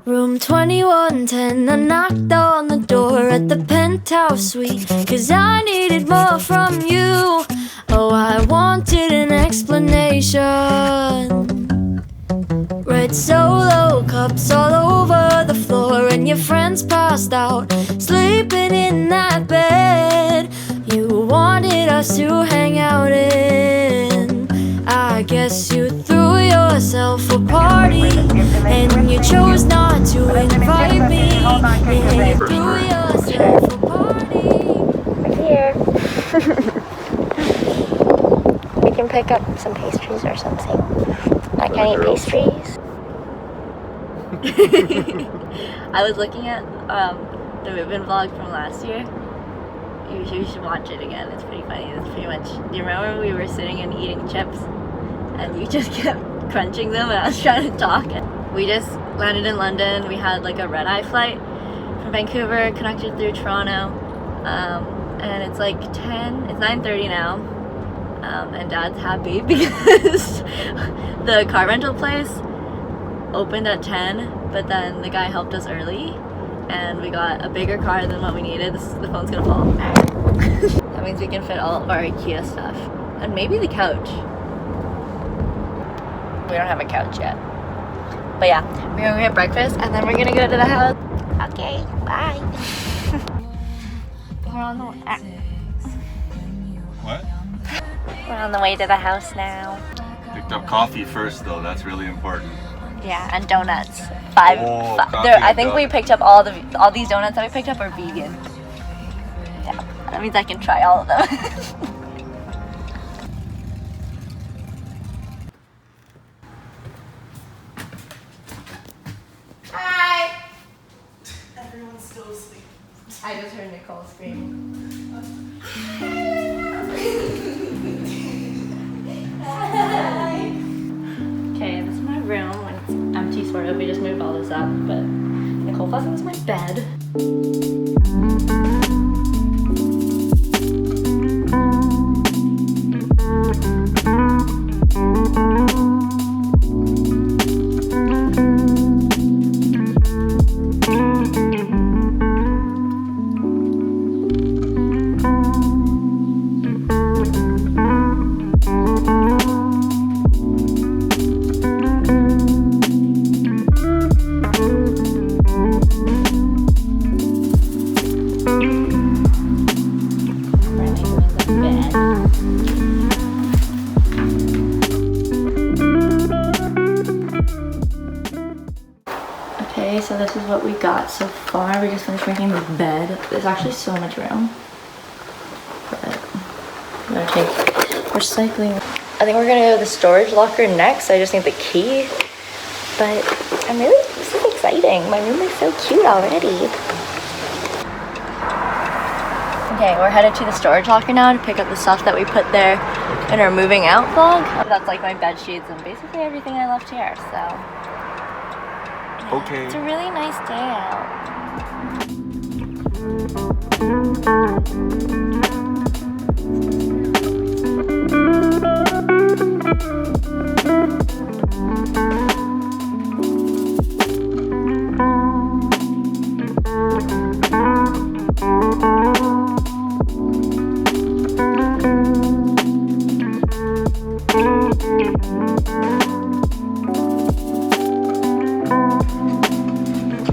Room 2110, I knocked on the door at the penthouse suite, 'cause I needed more from you. Oh, I wanted an explanation. Red Solo cups all over the floor, and your friends passed out, sleeping in that bed you wanted us to hang out in. I guess you threw yourself a party, and you chose not to invite me. Yeah, you threw yourself a party. We're here. We can pick up some pastries or something. I can't eat pastries. I was looking at the move-in vlog from last year. You should watch it again. It's pretty funny. It's pretty much. Do you remember we were sitting and eating chips, and you just kept crunching them, and I was trying to talk? We just landed in London. We had like a red-eye flight from Vancouver, connected through Toronto, and it's like 10. It's 9:30 now, and Dad's happy because the car rental place opened at 10, but then the guy helped us early, and we got a bigger car than what we needed. The phone's gonna fall. That means we can fit all of our IKEA stuff, and maybe the couch. We don't have a couch yet, but yeah, we're gonna get breakfast, and then we're gonna go to the house. Okay, bye. We're on the What? We're on the way to the house now. Picked up coffee first though, that's really important. Yeah, and donuts. Five. Coffee There, I and think we donuts. picked up all these donuts that we picked up are vegan. Yeah, that means I can try all of them. Hi. Everyone's still asleep. I just heard Nicole scream. Okay, this is my room when it's empty, sort of. We just moved all this up, but Nicole thought it was my bed. Okay, so this is what we got so far. We just finished making the bed. There's actually so much room. But I'm gonna take recycling. I think we're gonna go to the storage locker next. I just need the key. But this is exciting. My room is so cute already. Okay, we're headed to the storage locker now to pick up the stuff that we put there in our moving out vlog. That's like my bed sheets and basically everything I left here, so. Okay. It's a really nice day out.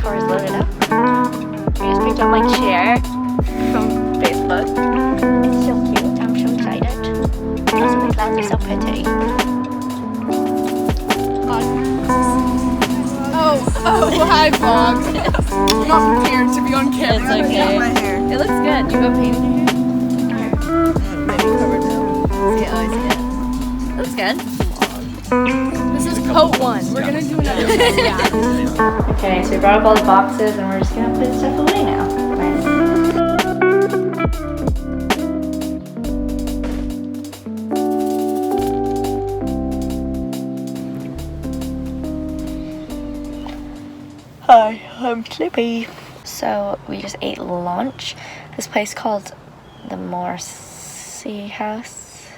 Car is loaded up. We just picked up my chair from Facebook. It's so cute. I'm so excited. Also, the clouds are so pretty. Oh, hi, vlog. I'm not prepared to be on camera. It's okay. My hair. It looks good. Do you go paint your hair? Maybe covered now. See, oh, I see it. Looks good. This is coat one. We're gonna do another one. Yeah. Okay, so we brought up all the boxes and we're just gonna put stuff away now. Hi, I'm sleepy. So we just ate lunch. This place called the Marisa House.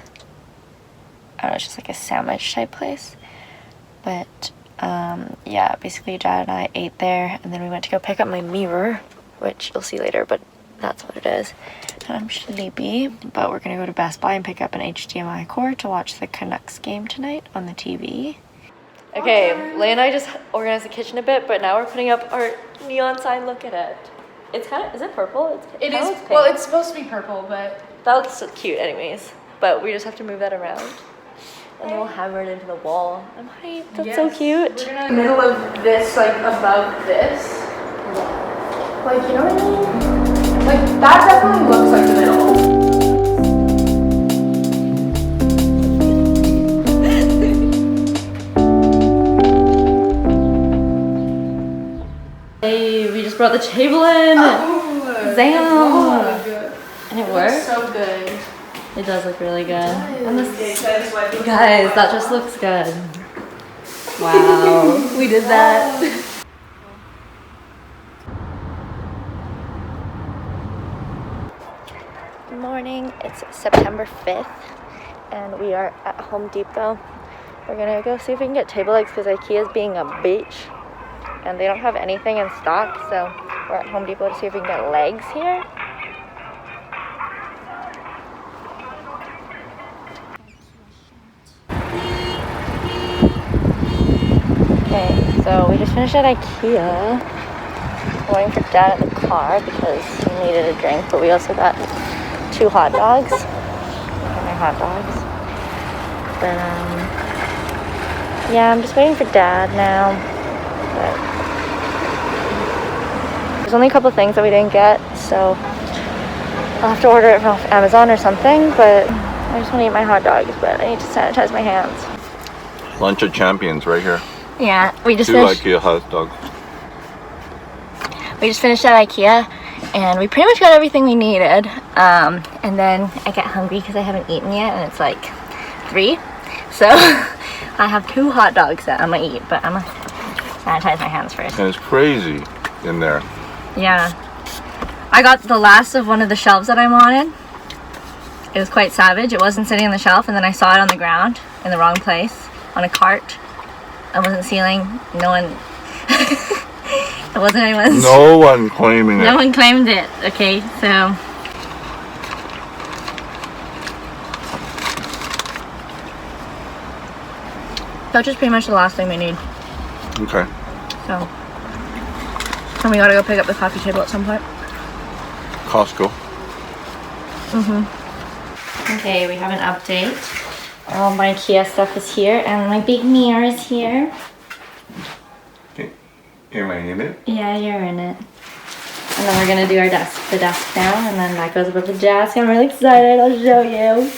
I don't know, it's just like a sandwich type place. But Yeah, basically Dad and I ate there, and then we went to go pick up my mirror, which you'll see later, but that's what it is. And I'm sleepy, but we're gonna go to Best Buy and pick up an HDMI cord to watch the Canucks game tonight on the TV. Okay, Leia and I just organized the kitchen a bit, but now we're putting up our neon sign. Look at it. It's kind of, is it purple? It kinda is. looks pink. Well, it's supposed to be purple, but That looks so cute anyways, but we just have to move that around. And then we'll hammer it into the wall. I'm hyped, that's so cute. we're gonna middle of this, like above this. Like, you know what I mean? Like that definitely looks like the middle. Hey, we just brought the table in. Damn. And it works? So good. It does look really good. And this, guys, that just looks good. Wow, we did that. Good morning, it's September 5th, and we are at Home Depot. We're gonna go see if we can get table legs because IKEA is being a bitch, and they don't have anything in stock, so we're at Home Depot to see if we can get legs here. Okay, so we just finished at IKEA. We're waiting for Dad at the car because he needed a drink, but we also got 2 hot dogs. And they're hot dogs. But yeah, I'm just waiting for Dad now. But there's only a couple things that we didn't get, so I'll have to order it from Amazon or something, but I just want to eat my hot dogs, but I need to sanitize my hands. Lunch of champions right here. Yeah, we just 2 finished. IKEA hot dogs. We just finished at IKEA, and we pretty much got everything we needed. And then I get hungry because I haven't eaten yet, and it's like 3. So I have 2 hot dogs that I'm gonna eat, but I'm gonna sanitize my hands first. And it's crazy in there. Yeah. I got the last of one of the shelves that I wanted. It was quite savage. It wasn't sitting on the shelf, and then I saw it on the ground in the wrong place on a cart. I wasn't sealing. No one. It wasn't anyone's. No one claiming No it. one claimed it. Okay, so. That's just pretty much the last thing we need. Okay. So. And we gotta go pick up the coffee table at some point. Costco. Okay, we have an update. All my IKEA stuff is here, and my big mirror is here. Am I in it? Yeah, you're in it. And then we're gonna do our desk, the desk now, and then that goes above the desk. I'm really excited. I'll show you.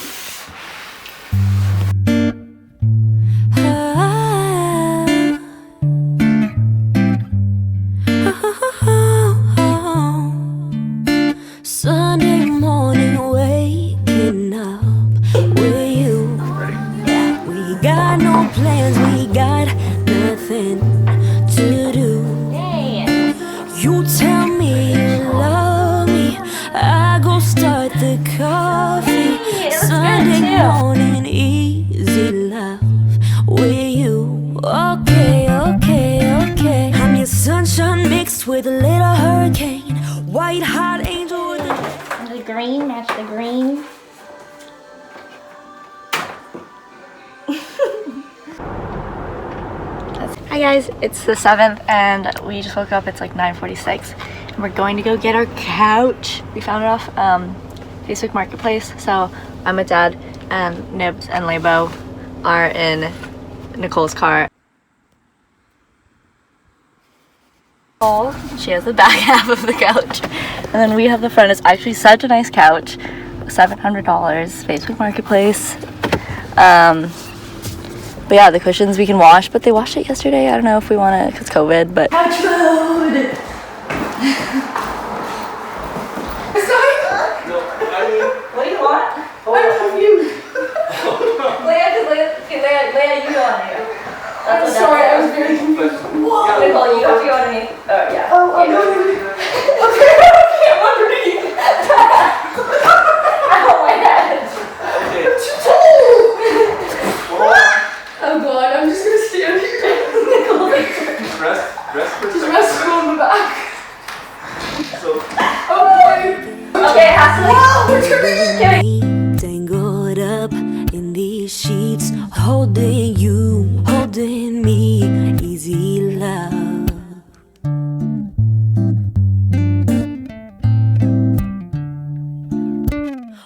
Sunday morning, waking up with you. Yeah, we got no plans, we got nothing to do. You tell me you love me, I go start the coffee. Sunday morning, easy love with you. Okay, okay, okay. I'm your sunshine mixed with a little hurricane. White hot angel with a... The green, match the green. Hi guys, it's the 7th and we just woke up. It's like 9:46 and we're going to go get our couch. We found it off Facebook Marketplace. So I'm with Dad and Nibs and Lebo are in Nicole's car. She has the back half of the couch and then we have the front. It's actually such a nice couch. $700 Facebook Marketplace. But yeah, the cushions we can wash, but they washed it yesterday. I don't know if we want to because COVID, but couch mode. What do you want? I'm confused. Leia, you go on here. I'm sorry, I was very confused. Whoa. Nicole, you have to go underneath. Oh, yeah. Oh, I'm okay, I'm underneath. Ow, my head. Oh god, I'm just gonna stand here. Nicole, Just messed on the back. So, Oh boy. Okay, it has to like. Tangled up in these sheets, holding you, holding me, easy love.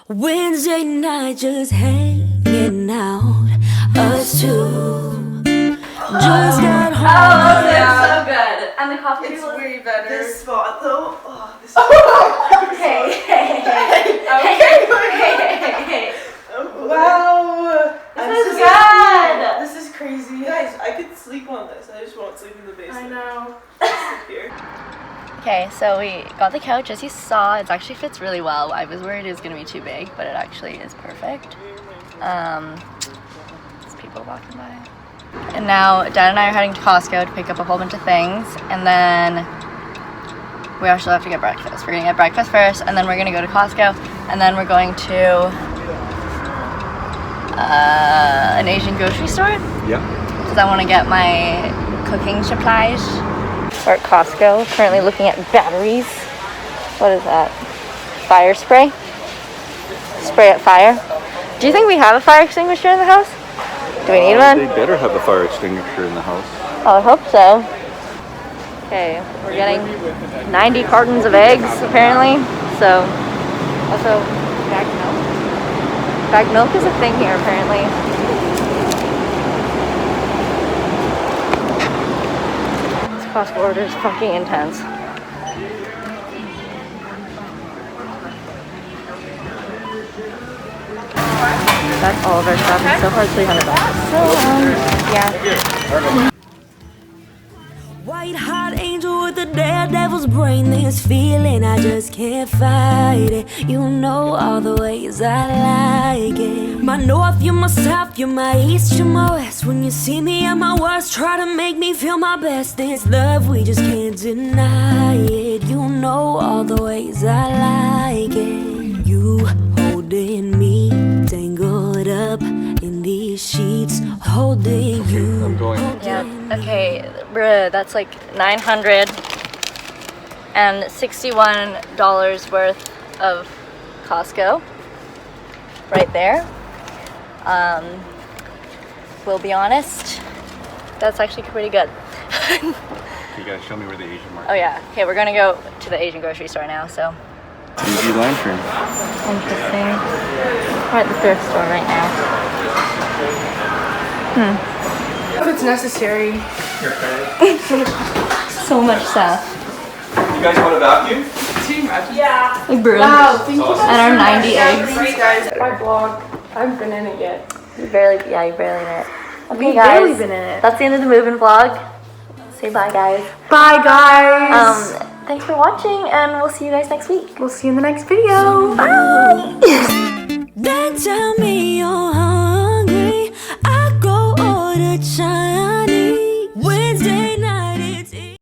Wednesday night just hanging out, us two. Just got Oh, home. it's so good. And the coffee It's was. way better. This spot though, oh, this is Hey, hey, hey. wow. This is good. This is crazy. Guys, I could sleep on this. I just won't sleep in the basement. I know. Sleep here. Okay, so we got the couch. As you saw, it actually fits really well. I was worried it was going to be too big, but it actually is perfect. There's people walking by. And now Dad and I are heading to Costco to pick up a whole bunch of things, and then we actually have to get breakfast. We're going to get breakfast first, and then we're going to go to Costco, and then we're going to an Asian grocery store. yeah. Because I want to get my cooking supplies. We're at Costco, currently looking at batteries. What is that? Fire spray? Spray at fire. Do you think we have a fire extinguisher in the house? Do we need one? They better have a fire extinguisher in the house. I would hope so. Okay, we're getting 90 cartons of eggs apparently. So, also bagged milk. Bagged milk is a thing here apparently. This Costco order is fucking intense. That's all of our stuff. It's so far $300. So, yeah. White hot angel with the daredevil's brain. This feeling I just can't fight it. You know all the ways I like it. My north, you're my south, you're my east, you're my west. When you see me at my worst, try to make me feel my best. This love, we just can't deny it. You know all the ways I like it. You holding me, tangled up in these sheets, holding you. I'm going. Yeah, okay, bruh, that's like $961 worth of Costco right there. We'll be honest, that's actually pretty good. You gotta show me where the Asian market. Oh yeah, okay, we're gonna go to the Asian grocery store now, so. Easy lantern. Interesting. We're at the thrift store right now. If it's necessary. So much stuff. You guys want a vacuum? Yeah. Like brew. Wow, thank you. And our 90 eggs. Thanks guys. My vlog. I haven't been in it yet. You barely in it. Okay, We've guys. barely been in it. That's the end of the moving vlog. Say bye, guys. Bye guys. Thanks for watching, and we'll see you guys next week. We'll see you in the next video. Bye. Then tell me you're